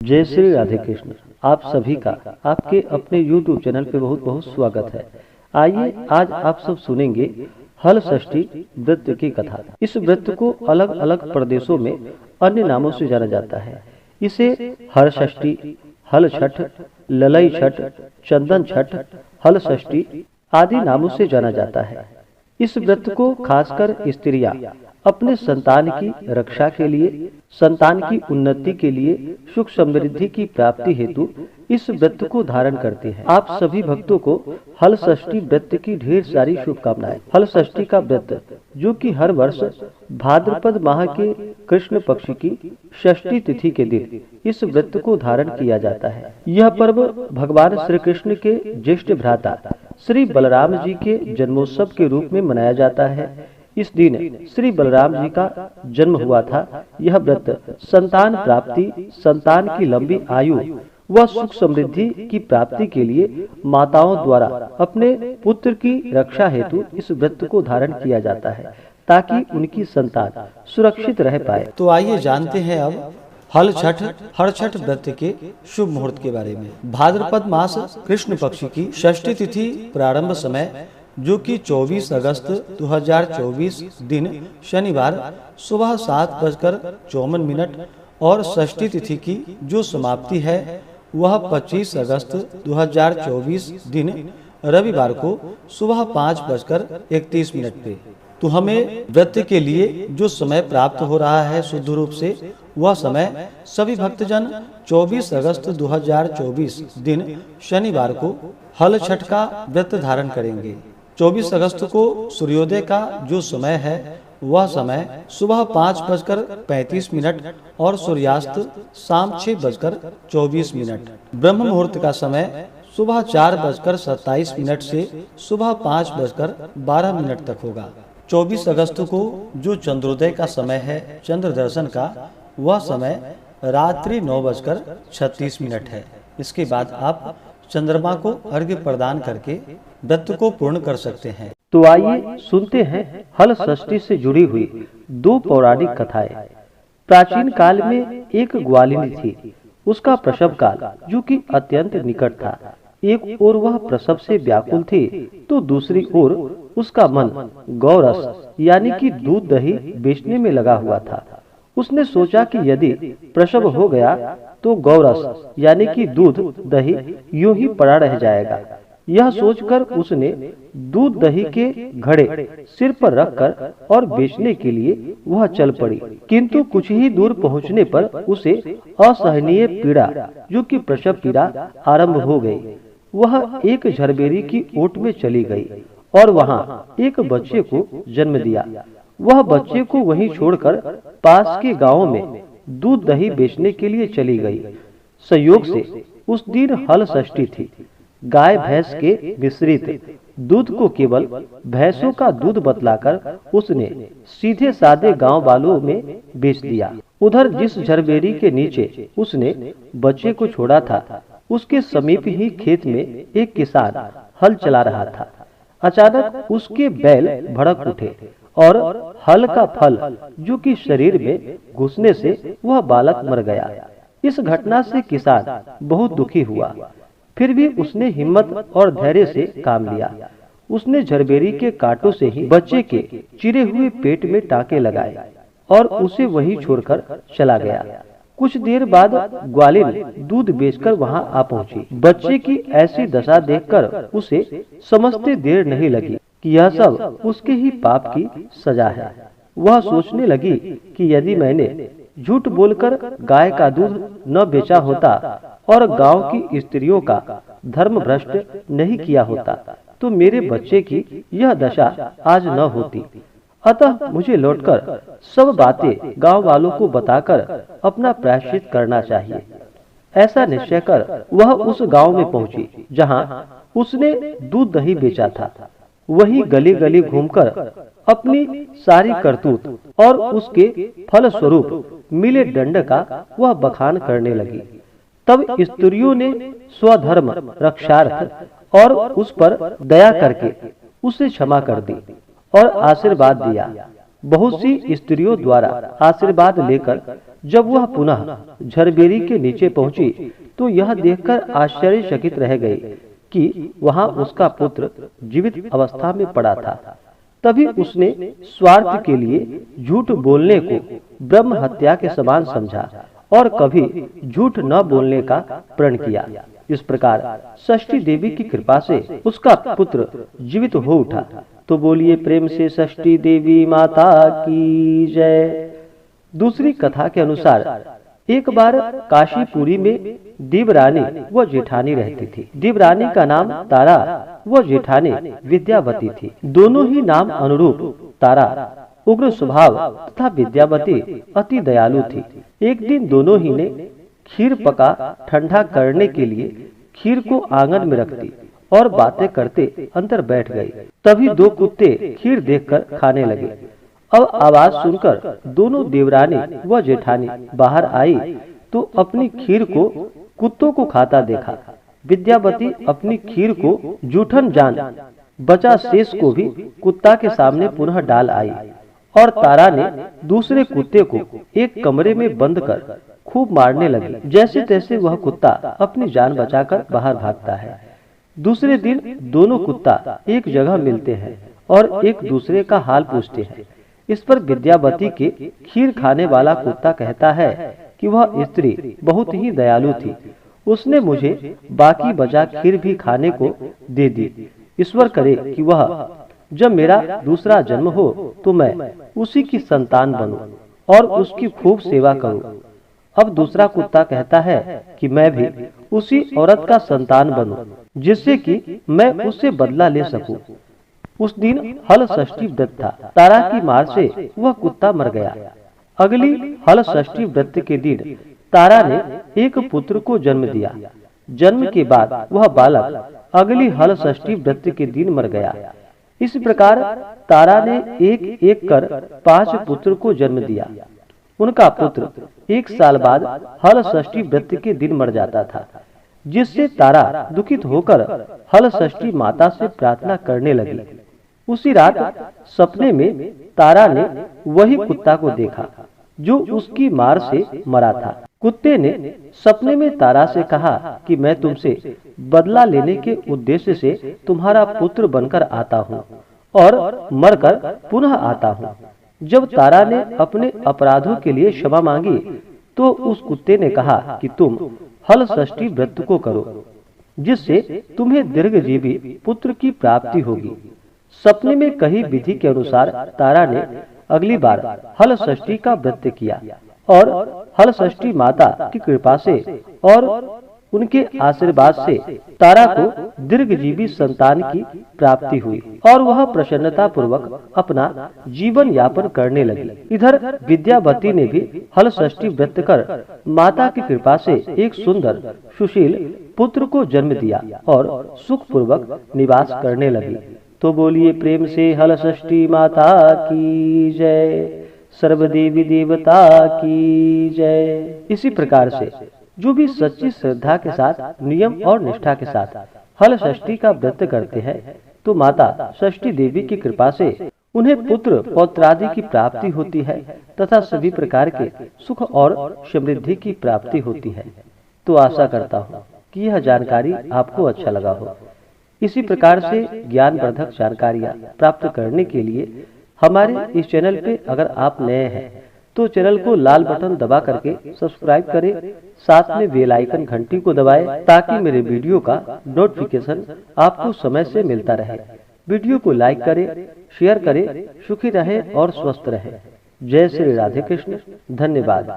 जय श्री राधे कृष्ण। आप सभी का आपके अपने YouTube चैनल पे बहुत बहुत स्वागत है। आइए आज आप सब सुनेंगे हल षष्ठी व्रत की कथा। इस व्रत को अलग अलग प्रदेशों में अन्य नामों से जाना जाता है। इसे हर षष्ठी, हल छठ, ललई छठ, चंदन छठ, हल षष्ठी आदि नामों से जाना जाता है। इस व्रत को खासकर स्त्रियां अपने संतान की रक्षा के लिए, संतान की उन्नति के लिए, सुख समृद्धि की प्राप्ति हेतु इस व्रत को धारण करते हैं। आप सभी भक्तों को हल षष्ठी व्रत की ढेर सारी शुभकामनाएं। हल षष्ठी का व्रत, जो कि हर वर्ष भाद्रपद माह के कृष्ण पक्ष की षष्ठी तिथि के दिन इस व्रत को धारण किया जाता है। यह पर्व भगवान श्री कृष्ण के ज्येष्ठ भ्राता श्री बलराम जी के जन्मोत्सव के रूप में मनाया जाता है। इस दिन श्री बलराम जी का जन्म हुआ था। यह व्रत संतान प्राप्ति, संतान की लंबी आयु व सुख समृद्धि की प्राप्ति के लिए माताओं द्वारा अपने पुत्र की रक्षा हेतु इस व्रत को धारण किया जाता है, ताकि उनकी संतान सुरक्षित रह पाए। तो आइए जानते हैं अब हल छठ व्रत के शुभ मुहूर्त के बारे में। भाद्रपद मास कृष्ण पक्ष की षष्ठी तिथि प्रारंभ समय, जो कि 24 अगस्त 2024 दिन शनिवार सुबह 7:54 और षष्ठी तिथि की जो समाप्ति है वह 25 अगस्त 2024 दिन रविवार को सुबह 5:31 पे। तो हमें व्रत के लिए जो समय प्राप्त हो रहा है शुद्ध रूप से, वह समय सभी भक्तजन 24 अगस्त 2024 दिन शनिवार को हल छठ का व्रत धारण करेंगे। 24 अगस्त को सूर्योदय का जो समय है वह समय सुबह 5:35 और सूर्यास्त शाम 6:24। ब्रह्म मुहूर्त का समय सुबह 4:27 से सुबह 5:12 तक होगा। 24 अगस्त को जो चंद्रोदय का समय है चंद्र दर्शन का, वह समय रात्रि 9:36 है। इसके बाद आप चंद्रमा को अर्घ्य प्रदान करके व्रत को पूर्ण कर सकते हैं। तो आइए सुनते हैं हल षष्ठी से जुड़ी हुई दो पौराणिक कथाएं। प्राचीन काल में एक ग्वालिनी थी। उसका प्रसव काल, जो कि अत्यंत निकट था, एक ओर वह प्रसव से व्याकुल थी, तो दूसरी ओर उसका मन गौरस यानी कि दूध दही बेचने में लगा हुआ था। उसने सोचा कि यदि प्रसव हो गया तो गौरस यानी कि दूध दही यूं ही पड़ा रह जाएगा। यह सोचकर उसने दूध दही के घड़े सिर पर रखकर और बेचने के लिए वह चल पड़ी। किंतु कुछ ही दूर पहुंचने पर उसे असहनीय पीड़ा, जो कि प्रसव पीड़ा, आरंभ हो गई। वह एक झरबेरी की ओट में चली गई और वहां एक बच्चे को जन्म दिया। वह बच्चे को वहीं छोड़कर पास के गांव में दूध दही बेचने के लिए चली गई। संयोग से उस दिन हल षष्ठी थी। गाय भैंस के मिश्रित दूध को केवल भैंसों का दूध बतलाकर उसने सीधे साधे गांव वालों में बेच दिया। उधर जिस झरबेरी के नीचे उसने बच्चे को छोड़ा था, उसके समीप ही खेत में एक किसान हल चला रहा था। अचानक उसके बैल भड़क उठे और हल का फल, जो कि शरीर में घुसने से वह बालक मर गया। इस घटना से किसान बहुत दुखी हुआ, फिर भी उसने हिम्मत और धैर्य से काम लिया। उसने झरबेरी के कांटों से ही बच्चे के चिरे हुए पेट में टाके लगाए और उसे वहीं छोड़कर चला गया। कुछ देर बाद ग्वालिन दूध बेचकर वहां आ पहुंची। बच्चे की ऐसी दशा देखकर उसे समझते देर नहीं लगी कि यह सब उसके ही पाप की सजा है। वह सोचने लगी कि यदि मैंने झूठ बोलकर गाय का दूध न बेचा होता और गांव की स्त्रियों का धर्म भ्रष्ट नहीं किया होता, तो मेरे बच्चे की यह दशा आज न होती। अतः मुझे लौटकर सब बातें गांव वालों को बताकर अपना प्रायश्चित करना चाहिए। ऐसा निश्चय कर वह उस गांव में पहुंची जहां उसने दूध दही बेचा था। वही गली गली घूमकर अपनी सारी करतूत और उसके फल स्वरूप मिले दंड का वह बखान करने लगी। तब स्त्रियों ने स्वधर्म रक्षार्थ और उस पर दया करके उसे क्षमा कर दी और आशीर्वाद दिया। बहुत सी स्त्रियों द्वारा आशीर्वाद लेकर जब वह पुनः झरबेरी के नीचे पहुंची तो यह देखकर आश्चर्यचकित रह गई कि वहां उसका पुत्र जीवित अवस्था में पड़ा था। तभी उसने स्वार्थ के लिए झूठ बोलने को ब्रह्म हत्या के समान समझा और कभी झूठ न बोलने का प्रण किया। इस प्रकार षष्ठी देवी की कृपा से उसका पुत्र जीवित हो उठा। तो बोलिए प्रेम से षष्ठी देवी माता की जय। दूसरी कथा के अनुसार एक बार काशीपुरी में देवरानी व जेठानी रहती थी। देवरानी का नाम तारा व जेठानी विद्यावती थी। दोनों ही नाम अनुरूप तारा उग्र स्वभाव तथा विद्यावती अति दयालु थी। एक दिन दोनों ही ने खीर पका ठंडा करने के लिए खीर को आंगन में रख दी और बातें करते अंदर बैठ गई। तभी दो कुत्ते खीर देखकर खाने लगे। अब आवाज सुनकर दोनों देवरानी व जेठानी बाहर आई तो अपनी खीर को कुत्तों को खाता देखा। विद्यावती अपनी खीर को जूठन जान बचा शेष को भी कुत्ता के सामने पुनः डाल आई और तारा ने दूसरे कुत्ते को एक कमरे में बंद कर खूब मारने लगी। जैसे तैसे वह कुत्ता अपनी जान बचाकर बाहर भागता है। दूसरे दिन दोनों कुत्ता एक जगह मिलते हैं और एक दूसरे का हाल पूछते हैं। इस पर विद्यावती के खीर खाने वाला कुत्ता कहता है कि वह स्त्री बहुत ही दयालु थी, उसने मुझे बाकी बचा खीर भी खाने को दे दी। ईश्वर करे कि वह जब मेरा दूसरा जन्म हो तो मैं उसी की संतान बनूं और उसकी खूब सेवा करूं। अब दूसरा कुत्ता कहता है कि मैं भी उसी औरत का संतान बनूं जिससे कि मैं उससे बदला ले सकूं। उस दिन हल षष्ठी व्रत था। तारा की मार से वह कुत्ता मर गया। अगली हल षष्ठी व्रत के दिन तारा ने एक पुत्र को जन्म दिया। जन्म के बाद वह बालक अगली हल षष्ठी व्रत के दिन मर गया। इस प्रकार तारा ने एक एक कर 5 पुत्र को जन्म दिया। उनका पुत्र 1 साल बाद हल षष्ठी व्रत के दिन मर जाता था, जिससे तारा दुखित होकर हल षष्ठी माता से प्रार्थना करने लगी। उसी रात सपने में तारा ने वही कुत्ता को देखा जो उसकी मार से मरा था। कुत्ते ने सपने में तारा से कहा कि मैं तुमसे बदला लेने के उद्देश्य से तुम्हारा पुत्र बनकर आता हूँ और मरकर पुनः आता हूँ। जब तारा ने अपने अपराधों के लिए क्षमा मांगी तो उस कुत्ते ने कहा कि तुम हल षष्ठी व्रत को करो, जिससे तुम्हें दीर्घजीवी पुत्र की प्राप्ति होगी। सपने में कही विधि के अनुसार तारा ने अगली बार हल षष्ठी का व्रत किया और हल षष्ठी माता की कृपा से और उनके आशीर्वाद से तारा को दीर्घजीवी संतान की प्राप्ति हुई और वह प्रसन्नता पूर्वक अपना जीवन यापन करने लगी। इधर विद्यावती ने भी हल षष्ठी व्रत कर माता की कृपा से एक सुंदर सुशील पुत्र को जन्म दिया और सुख पूर्वक निवास करने लगी। तो बोलिए प्रेम से हल षष्ठी माता की जय, सर्वदेवी देवता की जय। इसी प्रकार से जो भी सच्ची श्रद्धा के साथ नियम और निष्ठा के साथ हल षष्ठी का व्रत करते हैं तो माता षष्ठी देवी की कृपा से उन्हें पुत्र पौत्रादि की प्राप्ति होती है तथा सभी प्रकार के सुख और समृद्धि की प्राप्ति होती है। तो आशा करता हूँ कि यह जानकारी आपको अच्छा लगा हो। इसी प्रकार से ज्ञानवर्धक जानकारियाँ प्राप्त करने के लिए हमारे इस चैनल पे अगर आप नए हैं तो चैनल को लाल बटन दबा करके सब्सक्राइब करें, साथ में बेल आइकन घंटी को दबाएं ताकि मेरे वीडियो का नोटिफिकेशन आपको समय से मिलता रहे। वीडियो को लाइक करें, शेयर करें। सुखी रहें और स्वस्थ रहें। जय श्री राधे कृष्ण। धन्यवाद।